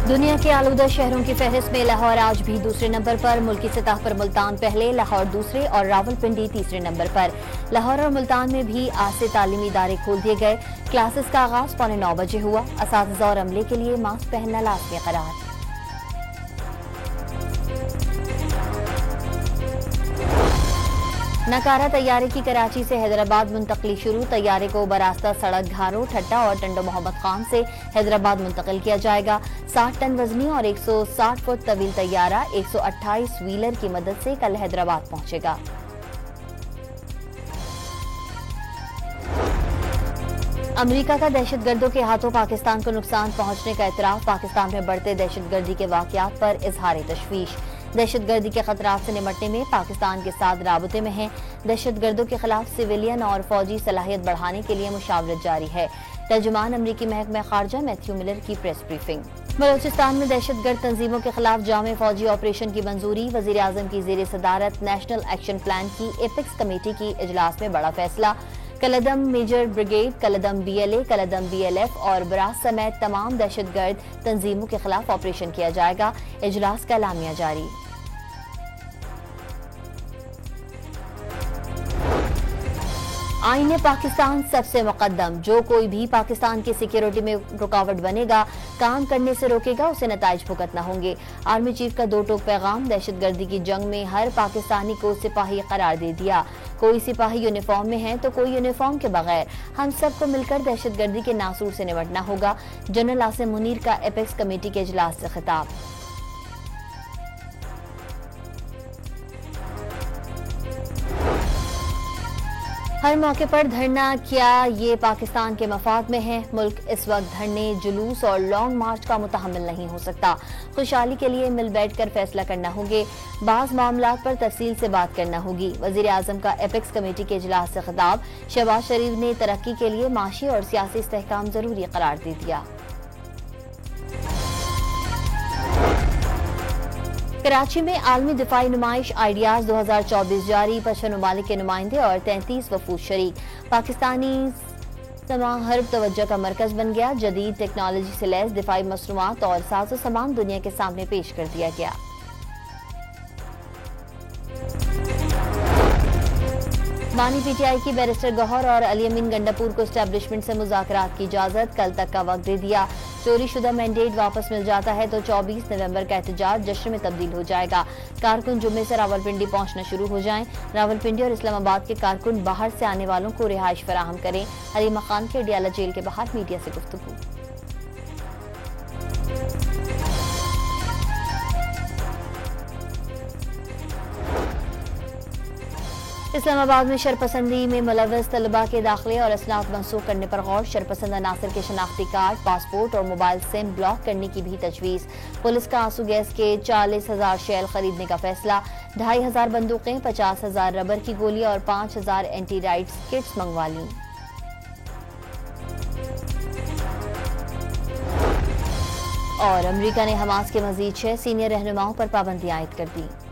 دنیا کے آلودہ شہروں کی فہرست میں لاہور آج بھی دوسرے نمبر پر، ملکی سطح پر ملتان پہلے، لاہور دوسرے اور راولپنڈی تیسرے نمبر پر۔ لاہور اور ملتان میں بھی آج سے تعلیمی ادارے کھول دیے گئے۔ کلاسز کا آغاز 9:15 بجے ہوا۔ اساتذہ اور عملے کے لیے ماسک پہننا لازمی قرار۔ ناکارہ طیارے کی کراچی سے حیدرآباد منتقلی شروع۔ طیارے کو براستہ سڑک گھارو، ٹھٹا اور ٹنڈو محمد خان سے حیدرآباد منتقل کیا جائے گا۔ 60 ٹن وزنی اور 160 فٹ طویل طیارہ 128 ویلر کی مدد سے کل حیدرآباد پہنچے گا۔ امریکہ کا دہشت گردوں کے ہاتھوں پاکستان کو نقصان پہنچنے کا اعتراف۔ پاکستان میں بڑھتے دہشت گردی کے واقعات پر اظہار تشویش۔ دہشت گردی کے خطرات سے نمٹنے میں پاکستان کے ساتھ رابطے میں ہیں۔ دہشت گردوں کے خلاف سویلین اور فوجی صلاحیت بڑھانے کے لیے مشاورت جاری ہے۔ ترجمان امریکی محکمہ خارجہ میتھیو ملر کی پریس بریفنگ۔ بلوچستان میں دہشت گرد تنظیموں کے خلاف جامع فوجی آپریشن کی منظوری۔ وزیر اعظم کی زیر صدارت نیشنل ایکشن پلان کی ایپیکس کمیٹی کی اجلاس میں بڑا فیصلہ۔ کلعدم میجر بریگیڈ، کلعدم بی ایل اے، کلعدم بی ایل ایف اور براس سمیت تمام دہشت گرد تنظیموں کے خلاف آپریشن کیا جائے گا۔ اجلاس کا اعلامیہ جاری۔ آئین پاکستان سب سے مقدم۔ جو کوئی بھی پاکستان کی سیکیورٹی میں رکاوٹ بنے گا، کام کرنے سے روکے گا، اسے نتائج بھگتنا ہوں گے۔ آرمی چیف کا دو ٹوک پیغام۔ دہشت گردی کی جنگ میں ہر پاکستانی کو سپاہی قرار دے دیا۔ کوئی سپاہی یونیفارم میں ہے تو کوئی یونیفارم کے بغیر۔ ہم سب کو مل کر دہشت گردی کے ناسور سے نمٹنا ہوگا۔ جنرل عاصم منیر کا ایپیکس کمیٹی کے اجلاس سے خطاب۔ ہر موقع پر دھرنا کیا یہ پاکستان کے مفاد میں ہے۔ ملک اس وقت دھرنے، جلوس اور لانگ مارچ کا متحمل نہیں ہو سکتا۔ خوشحالی کے لیے مل بیٹھ کر فیصلہ کرنا ہوں گے۔ بعض معاملات پر تفصیل سے بات کرنا ہوگی۔ وزیر اعظم کا ایپیکس کمیٹی کے اجلاس سے خطاب۔ شہباز شریف نے ترقی کے لیے معاشی اور سیاسی استحکام ضروری قرار دے دیا۔ کراچی میں عالمی دفاعی نمائش آئیڈیاز 2024 جاری۔ 55 ممالک کے نمائندے اور 33 وفود شریک۔ پاکستانی سماں حرب توجہ کا مرکز بن گیا۔ جدید ٹیکنالوجی سے لیس دفاعی مصنوعات اور ساز و سامان دنیا کے سامنے پیش کر دیا گیا۔ بانی پی ٹی آئی کی بیرسٹر گوہر اور علی امین گنڈاپور کو اسٹیبلشمنٹ سے مذاکرات کی اجازت، کل تک کا وقت دے دیا۔ چوری شدہ مینڈیٹ واپس مل جاتا ہے تو 24 نومبر کا احتجاج جشن میں تبدیل ہو جائے گا۔ کارکن جمعے سے راولپنڈی پہنچنا شروع ہو جائیں۔ راولپنڈی اور اسلام آباد کے کارکن باہر سے آنے والوں کو رہائش فراہم کریں۔ حلیمہ خان کے اڈیالہ جیل کے باہر میڈیا سے گفتگو۔ اسلام آباد میں شرپسندی میں ملوث طلباء کے داخلے اور اسناد منسوخ کرنے پر غور۔ شرپسند عناصر کے شناختی کارڈ، پاسپورٹ اور موبائل سم بلاک کرنے کی بھی تجویز۔ پولیس کا آنسو گیس کے 40,000 شیل خریدنے کا فیصلہ۔ 2,500 بندوقیں، 50,000 ربر کی گولیاں اور 5,000 اینٹی رائٹس کٹس منگوا لیں۔ اور امریکہ نے حماس کے مزید 6 سینئر رہنماؤں پر پابندیاں عائد کر دیں۔